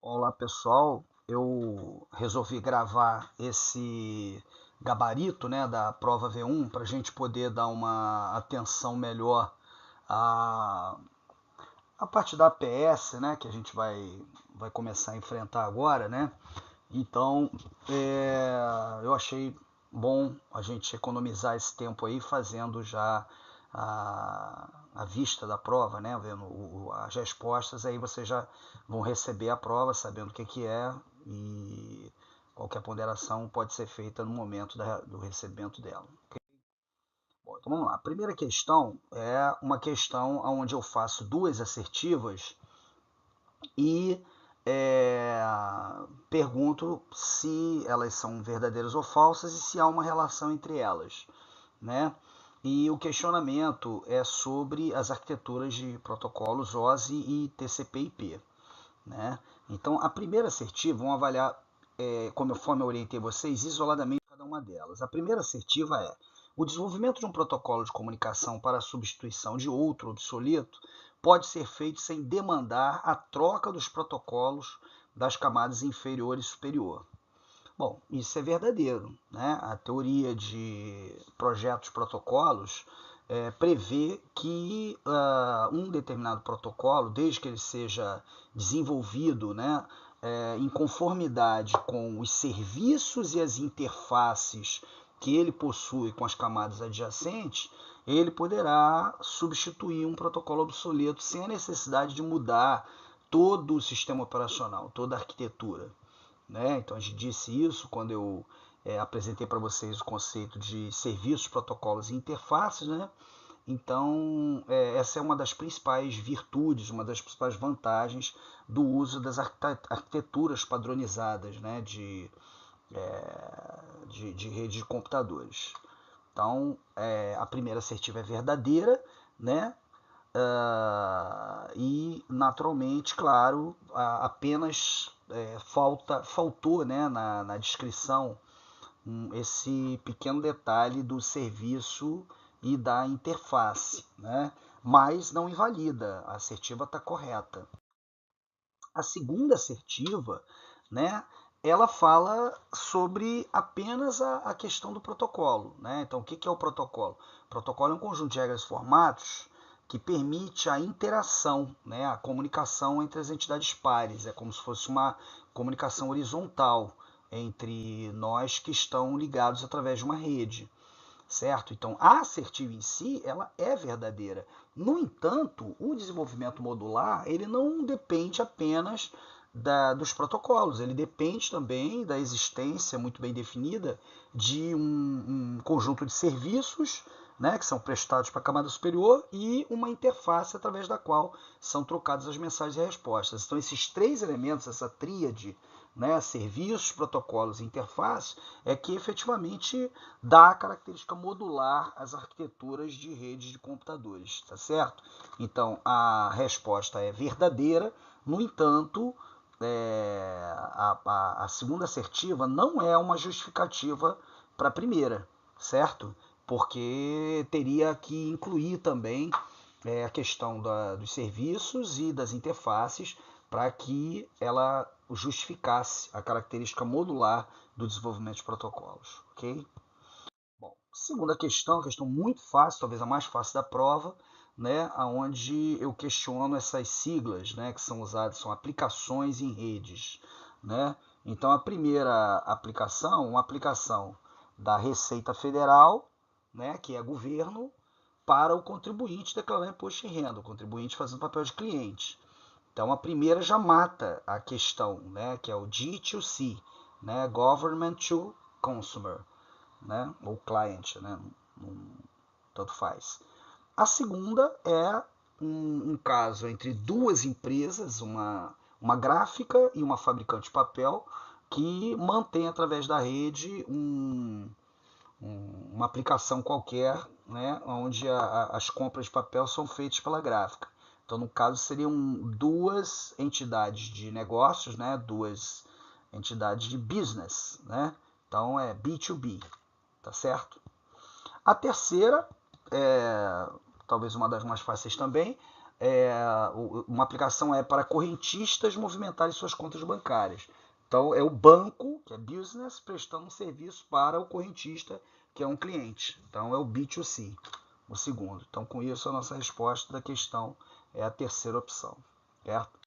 Olá pessoal, eu resolvi gravar esse gabarito, né, da prova V1 para a gente poder dar uma atenção melhor à, à parte da APS, né, que a gente vai começar a enfrentar agora, né? Então eu achei bom a gente economizar esse tempo aí fazendo já a vista da prova, né? Vendo as respostas, aí vocês já vão receber a prova sabendo o que é e qualquer ponderação pode ser feita no momento do recebimento dela. Bom, então vamos lá. A primeira questão é uma questão onde eu faço duas assertivas e é, pergunto se elas são verdadeiras ou falsas e se há uma relação entre elas, né? E o questionamento é sobre as arquiteturas de protocolos OSI e TCP/IP, né? Então, a primeira assertiva, vamos avaliar, conforme eu orientei vocês, isoladamente cada uma delas. A primeira assertiva é: o desenvolvimento de um protocolo de comunicação para a substituição de outro obsoleto pode ser feito sem demandar a troca dos protocolos das camadas inferior e superior. Bom, isso é verdadeiro, né? A teoria de projetos protocolos prevê que um determinado protocolo, desde que ele seja desenvolvido, né, em conformidade com os serviços e as interfaces que ele possui com as camadas adjacentes, ele poderá substituir um protocolo obsoleto sem a necessidade de mudar todo o sistema operacional, toda a arquitetura, né? Então a gente disse isso quando eu apresentei para vocês o conceito de serviços, protocolos e interfaces, né? Então essa é uma das principais virtudes, uma das principais vantagens do uso das arquiteturas padronizadas, né? De rede de computadores. Então a primeira assertiva é verdadeira, né? E naturalmente, claro, apenas faltou, né, na descrição esse pequeno detalhe do serviço e da interface, né? Mas não invalida, a assertiva está correta. A segunda assertiva, né, ela fala sobre apenas a questão do protocolo, né? Então, o que é o protocolo? O protocolo é um conjunto de regras e formatos que permite a interação, né, a comunicação entre as entidades pares. É como se fosse uma comunicação horizontal entre nós que estão ligados através de uma rede, certo? Então, a assertiva em si, ela é verdadeira. No entanto, o desenvolvimento modular, ele não depende apenas dos protocolos, ele depende também da existência muito bem definida de um conjunto de serviços, né, que são prestados para a camada superior e uma interface através da qual são trocadas as mensagens e respostas. Então, esses três elementos, essa tríade, né, serviços, protocolos e interface, é que efetivamente dá a característica modular às arquiteturas de redes de computadores, tá certo? Então a resposta é verdadeira, no entanto, a segunda assertiva não é uma justificativa para a primeira, certo? Porque teria que incluir também a questão dos serviços e das interfaces para que ela justificasse a característica modular do desenvolvimento de protocolos, ok? Bom, segunda questão muito fácil, talvez a mais fácil da prova, né, onde eu questiono essas siglas, né, que são usadas, são aplicações em redes, né? Então a primeira aplicação, uma aplicação da Receita Federal, né, que é governo, para o contribuinte declarar imposto de renda, o contribuinte fazendo papel de cliente. Então a primeira já mata a questão, né, que é o G2C, né, Government to Consumer, né, ou Client, né, tanto faz. A segunda é um caso entre duas empresas, uma gráfica e uma fabricante de papel, que mantém através da rede uma aplicação qualquer, né, onde as compras de papel são feitas pela gráfica. Então, no caso, seriam duas entidades de negócios, né, duas entidades de business, né? Então, é B2B, tá certo? A terceira, talvez uma das mais fáceis também, uma aplicação é para correntistas movimentarem suas contas bancárias. Então é o banco, que é business, prestando um serviço para o correntista, que é um cliente. Então é o B2C, o segundo. Então com isso a nossa resposta da questão é a terceira opção, certo?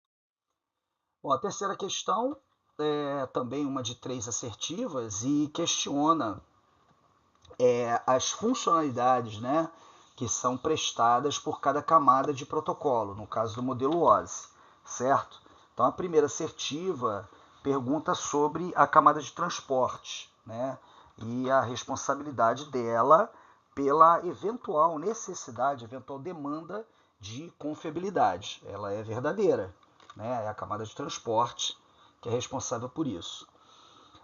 Bom, a terceira questão é também uma de 3 assertivas e questiona as funcionalidades, né, que são prestadas por cada camada de protocolo, no caso do modelo OSI, certo? Então a primeira assertiva pergunta sobre a camada de transporte, né, e a responsabilidade dela pela eventual necessidade, eventual demanda de confiabilidade. Ela é verdadeira, né? É a camada de transporte que é responsável por isso.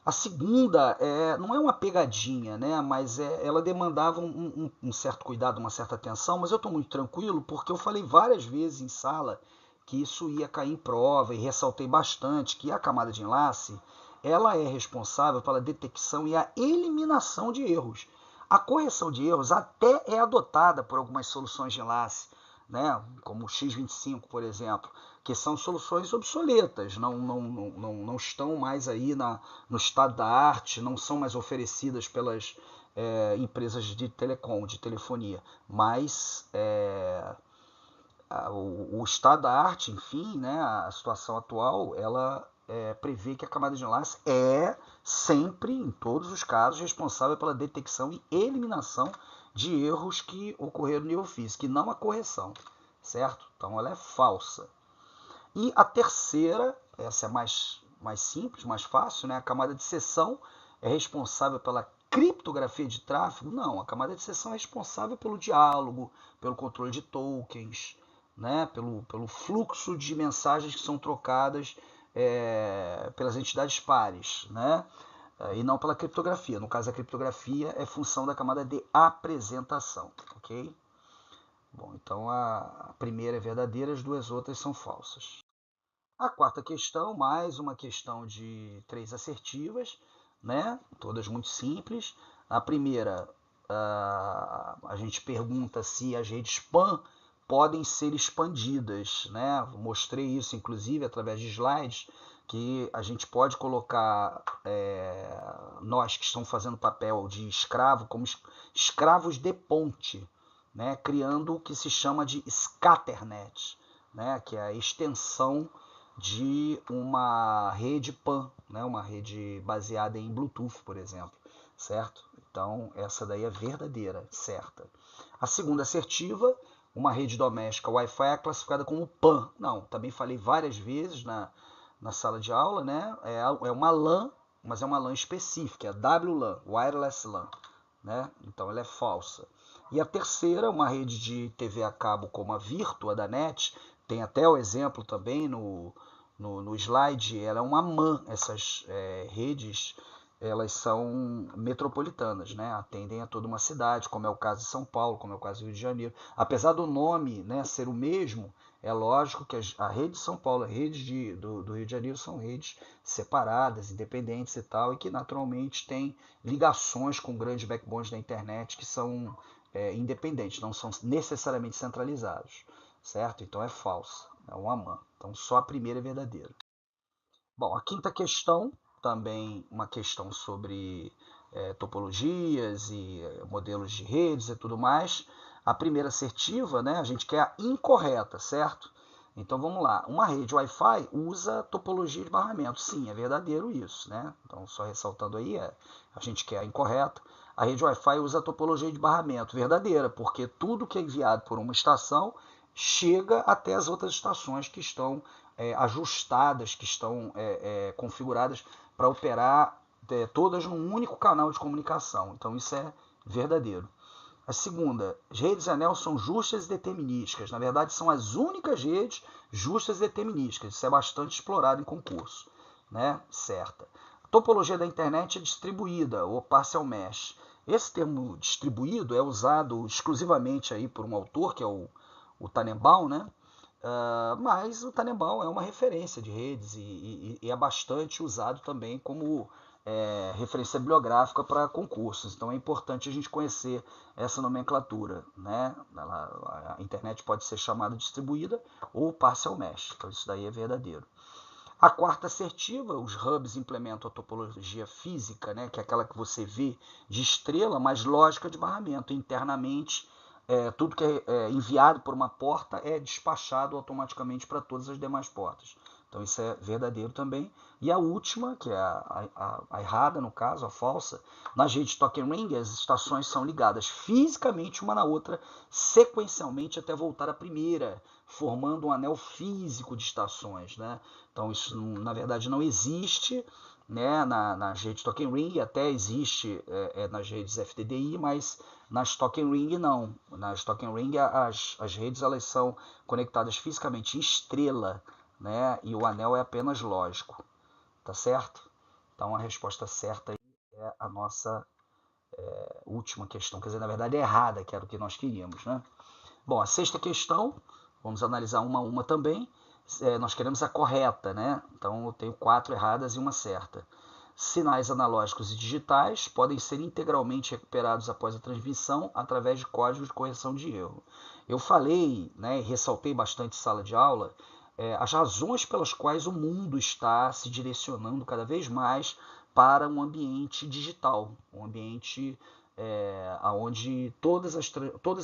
A segunda não é uma pegadinha, né? Mas ela demandava um certo cuidado, uma certa atenção, mas eu estou muito tranquilo porque eu falei várias vezes em sala que isso ia cair em prova e ressaltei bastante que a camada de enlace ela é responsável pela detecção e a eliminação de erros. A correção de erros até é adotada por algumas soluções de enlace, né? Como o X25, por exemplo, que são soluções obsoletas, não estão mais aí no estado da arte, não são mais oferecidas pelas empresas de telecom, de telefonia, mas o estado da arte, enfim, né, a situação atual, ela prevê que a camada de enlace é sempre, em todos os casos, responsável pela detecção e eliminação de erros que ocorreram no nível físico, e não a correção, certo? Então ela é falsa. E a terceira, essa é mais simples, mais fácil, né? A camada de seção é responsável pela criptografia de tráfego? Não, a camada de seção é responsável pelo diálogo, pelo controle de tokens, né? pelo fluxo de mensagens que são trocadas pelas entidades pares, né? E não pela criptografia. No caso, a criptografia é função da camada de apresentação, ok? Bom, então a primeira é verdadeira, as duas outras são falsas. A quarta questão, mais uma questão de 3 assertivas, né? Todas muito simples. A primeira, a gente pergunta se as redes PAN podem ser expandidas, né? Mostrei isso, inclusive, através de slides, que a gente pode colocar nós que estamos fazendo papel de escravo como escravos de ponte, né? Criando o que se chama de scatternet, né? Que é a extensão de uma rede PAN, né? Uma rede baseada em Bluetooth, por exemplo, certo? Então, essa daí é verdadeira, certa. A segunda assertiva, uma rede doméstica Wi-Fi é classificada como PAN. Não, também falei várias vezes na sala de aula, né? É uma LAN, mas é uma LAN específica, é WLAN, Wireless LAN, né? Então ela é falsa. E a terceira, uma rede de TV a cabo como a Virtua da NET, tem até o exemplo também no slide, ela é uma MAN. Essas redes, elas são metropolitanas, né? Atendem a toda uma cidade, como é o caso de São Paulo, como é o caso do Rio de Janeiro. Apesar do nome, né, ser o mesmo, é lógico que a rede de São Paulo e a rede do Rio de Janeiro são redes separadas, independentes e tal, e que naturalmente têm ligações com grandes backbones da internet que são independentes, não são necessariamente centralizados, certo? Então é falso, é um AMAN. Então só a primeira é verdadeira. Bom, a quinta questão, também uma questão sobre topologias e modelos de redes e tudo mais. A primeira assertiva, né, a gente quer a incorreta, certo? Então vamos lá. Uma rede Wi-Fi usa topologia de barramento. Sim, é verdadeiro isso, né? Então só ressaltando aí, a gente quer a incorreta. A rede Wi-Fi usa topologia de barramento. Verdadeira, porque tudo que é enviado por uma estação chega até as outras estações que estão ajustadas, que estão configuradas para operar todas num único canal de comunicação. Então isso é verdadeiro. A segunda, as redes anel são justas e determinísticas. Na verdade, são as únicas redes justas e determinísticas. Isso é bastante explorado em concurso, né? Certa. A topologia da internet é distribuída, ou partial mesh. Esse termo distribuído é usado exclusivamente aí por um autor, que é o Tannenbaum, né? Mas o Tannenbaum é uma referência de redes e é bastante usado também como referência bibliográfica para concursos. Então é importante a gente conhecer essa nomenclatura, né? A internet pode ser chamada distribuída ou partial mesh, então isso daí é verdadeiro. A quarta assertiva, os hubs implementam a topologia física, né, que é aquela que você vê de estrela, mas lógica de barramento. Internamente, tudo que é enviado por uma porta é despachado automaticamente para todas as demais portas. Então isso é verdadeiro também. E a última, que é a errada no caso, a falsa, nas redes Token Ring as estações são ligadas fisicamente uma na outra, sequencialmente até voltar à primeira, formando um anel físico de estações, né? Então isso na verdade não existe, né, nas redes Token Ring, até existe nas redes FTDI, mas nas Token Ring não. Nas Token Ring as redes elas são conectadas fisicamente em estrela, né, e o anel é apenas lógico, tá certo? Então a resposta certa é a nossa última questão, quer dizer, na verdade é errada, que era o que nós queríamos, né? Bom, a sexta questão, vamos analisar uma a uma também. Nós queremos a correta, né? Então eu tenho 4 erradas e uma certa. Sinais analógicos e digitais podem ser integralmente recuperados após a transmissão através de códigos de correção de erro. Eu falei, né, e ressaltei bastante em sala de aula, as razões pelas quais o mundo está se direcionando cada vez mais para um ambiente digital, um ambiente onde todas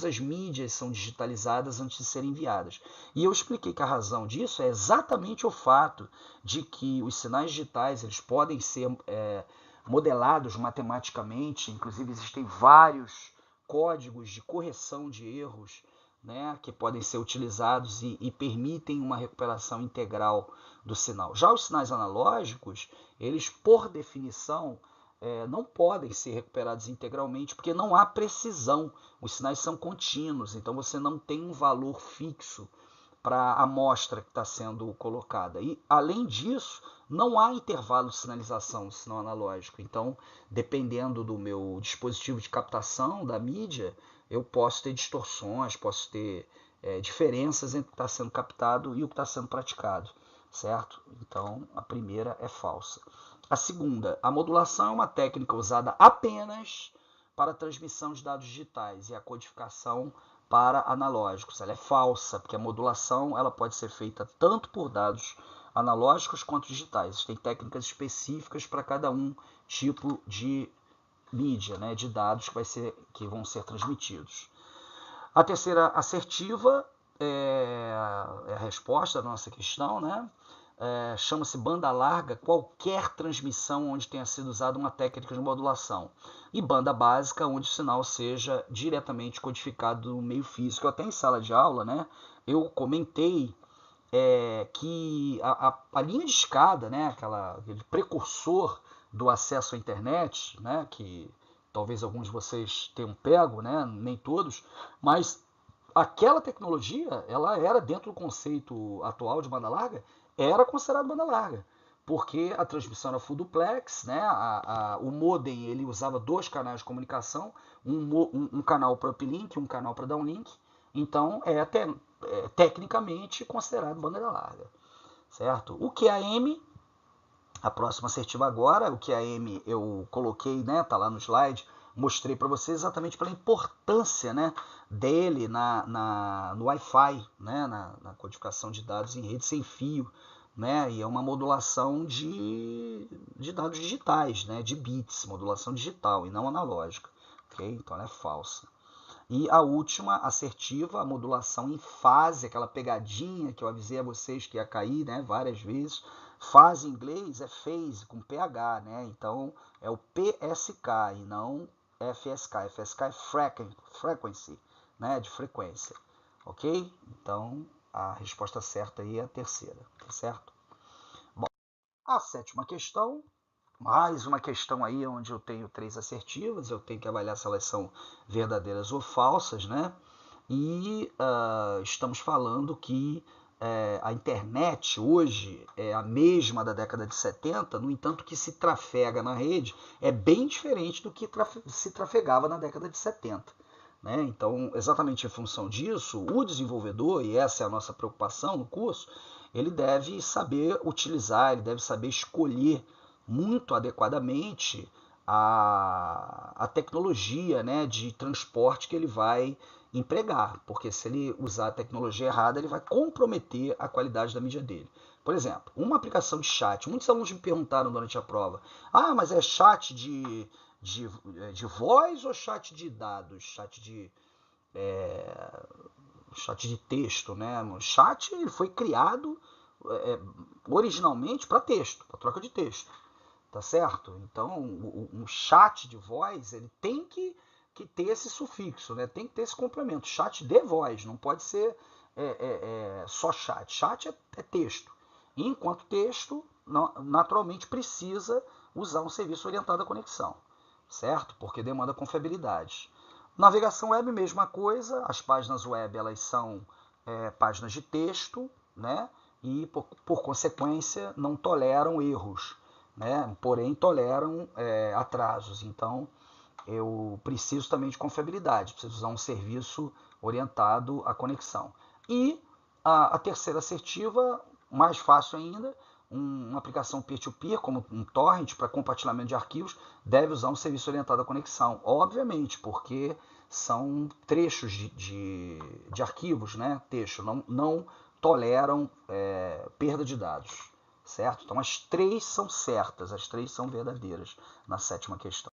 as mídias são digitalizadas antes de serem enviadas. E eu expliquei que a razão disso é exatamente o fato de que os sinais digitais eles podem ser modelados matematicamente, inclusive existem vários códigos de correção de erros, né, que podem ser utilizados e permitem uma recuperação integral do sinal. Já os sinais analógicos, eles por definição não podem ser recuperados integralmente porque não há precisão. Os sinais são contínuos, então você não tem um valor fixo para a amostra que está sendo colocada. E, além disso, não há intervalo de sinalização no sinal analógico. Então, dependendo do meu dispositivo de captação, da mídia, eu posso ter distorções, posso ter diferenças entre o que está sendo captado e o que está sendo praticado, certo? Então, a primeira é falsa. A segunda, a modulação é uma técnica usada apenas para a transmissão de dados digitais e a codificação para analógicos. Ela é falsa, porque a modulação ela pode ser feita tanto por dados analógicos quanto digitais. Tem técnicas específicas para cada um tipo de mídia, né, de dados que vão ser transmitidos. A terceira assertiva é a resposta da nossa questão, né? Chama-se banda larga qualquer transmissão onde tenha sido usada uma técnica de modulação. E banda básica onde o sinal seja diretamente codificado no meio físico. Até em sala de aula, né, eu comentei que a linha de escada, né, aquele precursor do acesso à internet, né, que talvez alguns de vocês tenham pego, né, nem todos, mas aquela tecnologia, ela era dentro do conceito atual de banda larga, era considerada banda larga, porque a transmissão era full duplex, né, o modem ele usava 2 canais de comunicação, um canal para uplink, um canal para downlink, então tecnicamente considerado banda larga, certo? O QAM, a próxima assertiva agora, o QAM eu coloquei, né, tá lá no slide, mostrei para vocês exatamente pela importância, né, dele no Wi-Fi, né, na codificação de dados em rede sem fio, né, e é uma modulação de dados digitais, né, de bits, modulação digital e não analógica, ok? Então ela é falsa. E a última assertiva, a modulação em fase, aquela pegadinha que eu avisei a vocês que ia cair, né, várias vezes. Fase em inglês é phase, com PH, né? Então é o PSK e não FSK. FSK é frequency, né? De frequência, ok? Então a resposta certa aí é a terceira, tá certo? Bom, a sétima questão, mais uma questão aí onde eu tenho 3 assertivas, eu tenho que avaliar se elas são verdadeiras ou falsas, né? E estamos falando que a internet hoje é a mesma da década de 70, no entanto, o que se trafega na rede é bem diferente do que se trafegava na década de 70. Né? Então, exatamente em função disso, o desenvolvedor, e essa é a nossa preocupação no curso, ele deve saber utilizar, ele deve saber escolher, muito adequadamente a tecnologia, né, de transporte que ele vai empregar, porque se ele usar a tecnologia errada, ele vai comprometer a qualidade da mídia dele. Por exemplo, uma aplicação de chat. Muitos alunos me perguntaram durante a prova: ah, mas é chat de voz ou chat de dados? Chat de texto, né? O chat ele foi criado originalmente para texto, para troca de texto, tá certo? Então, um chat de voz ele tem que ter esse sufixo, né? Tem que ter esse complemento. Chat de voz, não pode ser só chat. Chat é texto. E enquanto texto, naturalmente precisa usar um serviço orientado à conexão, certo? Porque demanda confiabilidade. Navegação web, mesma coisa. As páginas web elas são páginas de texto, né? E por consequência não toleram erros, né? Porém toleram atrasos. Então eu preciso também de confiabilidade, preciso usar um serviço orientado à conexão. E a terceira assertiva, mais fácil ainda, uma aplicação peer-to-peer, como um torrent para compartilhamento de arquivos, deve usar um serviço orientado à conexão. Obviamente, porque são trechos de arquivos, né? Texto, não toleram perda de dados, certo? Então as três são certas, as três são verdadeiras na sétima questão.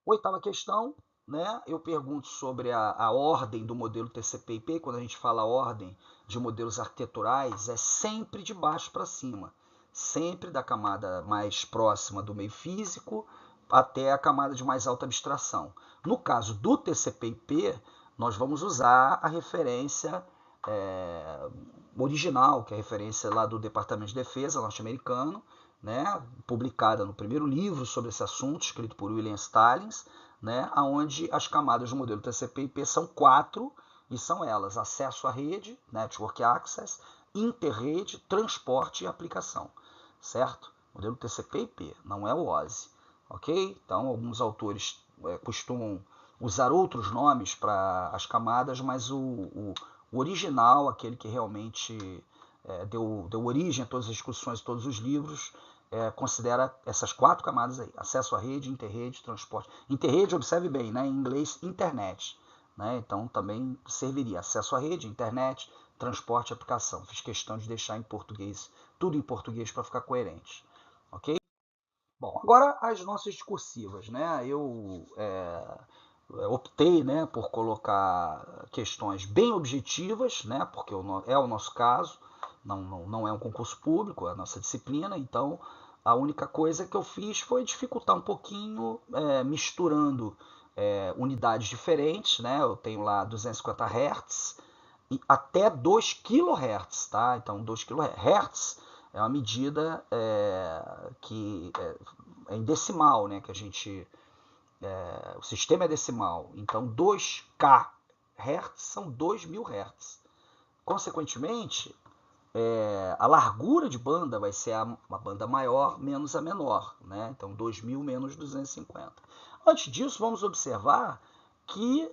Oitava questão, né? Eu pergunto sobre a ordem do modelo TCP/IP. Quando a gente fala ordem de modelos arquiteturais, é sempre de baixo para cima, sempre da camada mais próxima do meio físico até a camada de mais alta abstração. No caso do TCP/IP, nós vamos usar a referência original, que é a referência lá do Departamento de Defesa norte-americano, né, publicada no primeiro livro sobre esse assunto, escrito por William Stallings, né, onde as camadas do modelo TCP/IP são 4, e são elas: acesso à rede, Network Access, interrede, transporte e aplicação, certo? Modelo TCP/IP, não é o OSI, ok? Então, alguns autores costumam usar outros nomes para as camadas, mas o original, aquele que realmente deu origem a todas as discussões, todos os livros, considera essas 4 camadas aí: acesso à rede, interrede, transporte. Interrede, observe bem, né? Em inglês, internet. Né? Então também serviria acesso à rede, internet, transporte e aplicação. Fiz questão de deixar em português, tudo em português para ficar coerente. Ok? Bom, agora as nossas discursivas, né? Eu optei, né, por colocar questões bem objetivas, né? Porque é o nosso caso. Não é um concurso público, é a nossa disciplina, então a única coisa que eu fiz foi dificultar um pouquinho, misturando unidades diferentes, né? Eu tenho lá 250 Hz e até 2 kHz, tá? Então 2 kHz é uma medida que é em decimal, né? Que a gente o sistema é decimal, então 2K Hz são 2000 Hz. Consequentemente, a largura de banda vai ser a banda maior menos a menor, né? Então 2000 menos 250. Antes disso, vamos observar que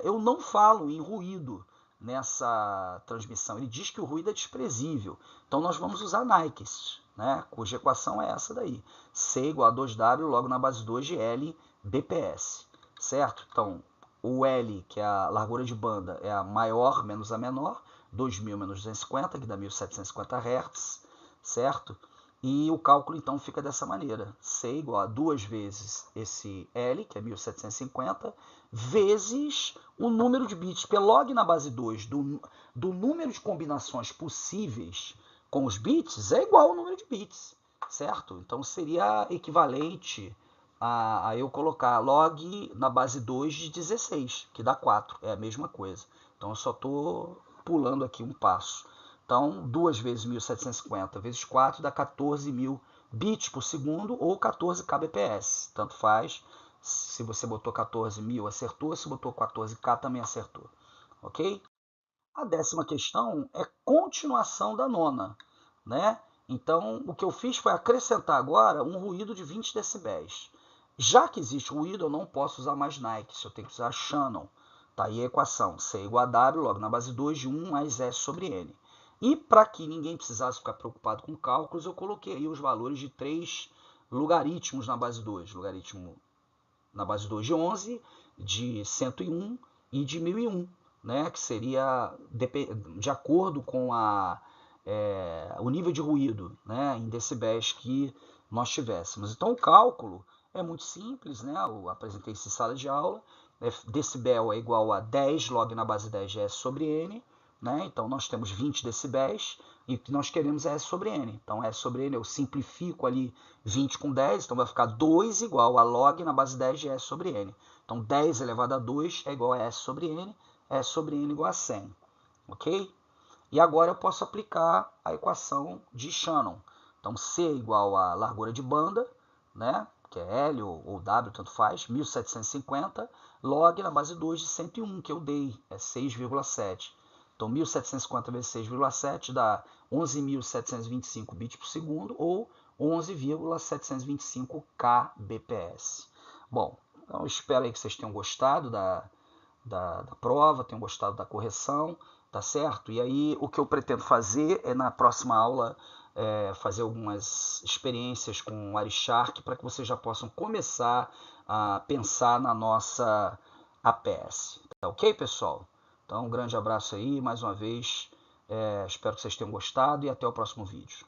eu não falo em ruído nessa transmissão. Ele diz que o ruído é desprezível. Então nós vamos usar Nyquist, né? Cuja equação é essa daí. C igual a 2W logo na base 2 de L BPS, certo? Então o L, que é a largura de banda, é a maior menos a menor, 2000 menos 250, que dá 1750 Hz, certo? E o cálculo então fica dessa maneira: C igual a 2 vezes esse L, que é 1750, vezes o número de bits, porque log na base 2 do número de combinações possíveis com os bits é igual ao número de bits, certo? Então seria equivalente a eu colocar log na base 2 de 16, que dá 4, é a mesma coisa. Então eu só estou pulando aqui um passo. Então 2 vezes 1750 vezes 4 dá 14.000 bits por segundo ou 14 kbps, tanto faz. Se você botou 14.000 acertou, se botou 14k também acertou, ok? A 10ª questão é continuação da 9ª, né? Então o que eu fiz foi acrescentar agora um ruído de 20 decibéis. Já que existe ruído, eu não posso usar mais Nyquist, eu tenho que usar Shannon. Tá aí a equação: C igual a W, logo na base 2 de 1 mais S sobre N. E para que ninguém precisasse ficar preocupado com cálculos, eu coloquei aí os valores de 3 logaritmos na base 2. Logaritmo na base 2 de 11, de 101 e de 1001, né? Que seria de acordo com o nível de ruído, né? Em decibéis que nós tivéssemos. Então o cálculo é muito simples, né? Eu apresentei isso em sala de aula. Decibel é igual a 10 log na base 10 de S sobre N. Né? Então nós temos 20 decibéis e o que nós queremos é S sobre N. Então S sobre N eu simplifico ali 20 com 10, então vai ficar 2 igual a log na base 10 de S sobre N. Então 10 elevado a 2 é igual a S sobre N, S sobre N igual a 100. Ok? E agora eu posso aplicar a equação de Shannon. Então C é igual a largura de banda, né? Que é L ou W, tanto faz, 1750, log na base 2 de 101, que eu dei, é 6,7. Então, 1750 vezes 6,7 dá 11.725 bits por segundo ou 11,725 kbps. Bom, então eu espero aí que vocês tenham gostado da prova, tenham gostado da correção, tá certo? E aí o que eu pretendo fazer é na próxima aula fazer algumas experiências com o Arishark para que vocês já possam começar a pensar na nossa APS. Tá ok, pessoal? Então, um grande abraço aí, mais uma vez. Espero que vocês tenham gostado e até o próximo vídeo.